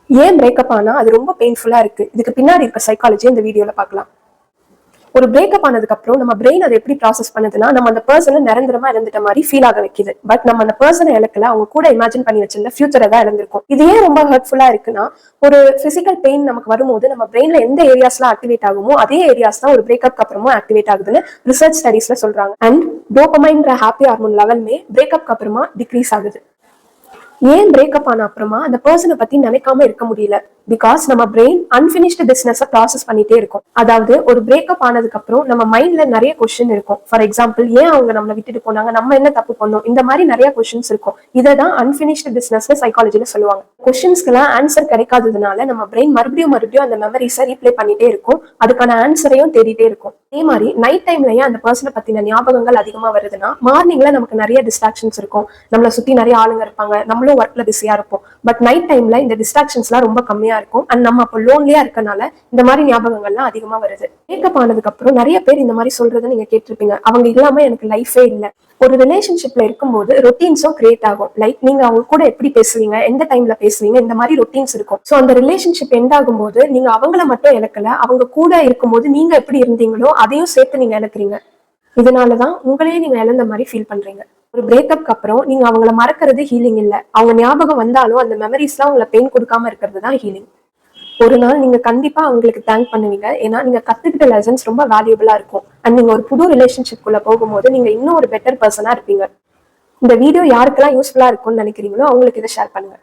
ஏன் பிரேக்கப் ஆனா அது ரொம்ப பெயின்ஃபுல்லா இருக்கு? இதுக்கு பின்னாடி இருக்க சைக்காலஜி இந்த வீடியோல பார்க்கலாம். ஒரு பிரேக்கப் ஆனதுக்கு அப்புறம் நம்ம பிரெயின் அதை எப்படி ப்ராசஸ் பண்ணுதுன்னா, நம்ம அந்த பர்சனை நிரந்தரமா இழந்துட்ட மாதிரி ஃபீல் ஆக வைக்குது. பட் நம்ம அந்த பர்சனை இழக்கல, அவங்க கூட இமேஜின் பண்ணி வச்சிருந்த ஃபியூச்சரை தான் இழந்திருக்கும். இது ஏன் ரொம்ப ஹர்ட்ஃபுல்லா இருக்குன்னா, ஒரு பிசிக்கல் பெயின் நமக்கு வரும்போது நம்ம பிரெயின்ல எந்த ஏரியாஸ்லாம் ஆக்டிவேட் ஆகுமோ அதே ஏரியாஸ் தான் ஒரு பிரேக்கப் அப்புறமும் ஆக்டிவேட் ஆகுதுன்னு ரிசர்ச் ஸ்டடீஸ்ல சொல்றாங்க. அண்ட் டோபமைன்ற ஹாப்பி ஹார்மோன் லெவலுமே பிரேக்கப் அப்புறமா டிக்ரீஸ் ஆகுது. ஏன் பிரேக்கப் ஆன அப்புறமா அந்த பர்சனை பத்தி நினைக்காம இருக்க முடியல? பிகாஸ் நம்ம பிரெயின் அன்பினிஷ்டு பிசினஸ் ப்ராசஸ் பண்ணிட்டே இருக்கும். அதாவது ஒரு பிரேக்கப் ஆனதுக்கு அப்புறம் நம்ம மைண்ட்ல நிறைய கொஸ்டின் இருக்கும். ஃபார் எக்ஸாம்பிள், ஏன் அவங்க நம்மளை விட்டுட்டு போனாங்க, நம்ம என்ன தப்பு பண்ணோம், இந்த மாதிரி நிறைய கொஸ்டின்ஸ் இருக்கும். இதை தான் அன்பினிஷ்டு பிசினஸ் சைக்காலஜில சொல்லுவாங்க. கொஸ்டின்ஸ்க்கெல்லாம் ஆன்சர் கிடைக்காததுனால நம்ம பிரெயின் மறுபடியும் அந்த மெமரிஸை ரீப்ளே பண்ணிட்டே இருக்கும். அதுக்கான ஆன்சரையும் தேடிட்டே இருக்கும். அதே மாதிரி நைட் டைம்லயே அந்த பர்சனை பத்தின ஞாபகங்கள் அதிகமா வருதுன்னா, மார்னிங்ல நமக்கு நிறைய டிஸ்ட்ராக்ஷன்ஸ் இருக்கும். நம்மளை சுத்தி நிறைய ஆளுங்க இருப்பாங்க, நம்மளும் ஒர்க்ல பிஸியா இருப்போம். பட் நைட் டைம்ல இந்த டிஸ்ட்ராக்ஷன்ஸ்லாம் ரொம்ப கம்மியா இருக்கும். அண்ட் நம்ம அப்போ லோன்லியா இருக்கனால இந்த மாதிரி ஞாபகங்கள்லாம் அதிகமா வருது. பிரேக்கப் ஆனதுக்கு அப்புறம் நிறைய பேர் இந்த மாதிரி சொல்றதை நீங்க கேட்டிருப்பீங்க, அவங்க இல்லாம எனக்கு லைஃபே இல்லை. ஒரு ரிலேஷன்ஷிப்ல இருக்கும்போது ரொட்டீன்ஸும் கிரியேட் ஆகும். லைக் நீங்க அவங்க கூட எப்படி பேசுவீங்க, எந்த டைம்ல பேசுவீங்க, இந்த மாதிரி ரொட்டீன்ஸ் இருக்கும். ஸோ அந்த ரிலேஷன்ஷிப் எண்ட் ஆகும்போது நீங்க அவங்கள மட்டும் இழக்கல, அவங்க கூட இருக்கும்போது நீங்க எப்படி இருந்தீங்களோ அதையும் சேர்த்து நீங்க இழக்கிறீங்க. இதனாலதான் உங்களையே நீங்க இழந்த மாதிரி ஃபீல் பண்றீங்க. ஒரு பிரேக்கப்க்கு அப்புறம் நீங்க அவங்கள மறக்கிறது ஹீலிங் இல்ல. அவங்க ஞாபகம் வந்தாலும் அந்த மெமரிஸ்லாம் உங்களை பெயின் கொடுக்காம இருக்கிறது தான் ஹீலிங். ஒரு நாள் நீங்க கண்டிப்பா அவங்களுக்கு தேங்க் பண்ணுவீங்க. ஏன்னா நீங்க கத்துக்கிட்ட லெசன்ஸ் ரொம்ப வேல்யூபிளா இருக்கும். அண்ட் நீங்க ஒரு புது ரிலேஷன்ஷிப் குள்ள போகும்போது நீங்க இன்னும் ஒரு பெட்டர் பர்சனா இருப்பீங்க. இந்த வீடியோ யாருக்கெல்லாம் யூஸ்ஃபுல்லா இருக்கும்னு நினைக்கிறீங்களோ அவங்களுக்கு இதை ஷேர் பண்ணுங்க.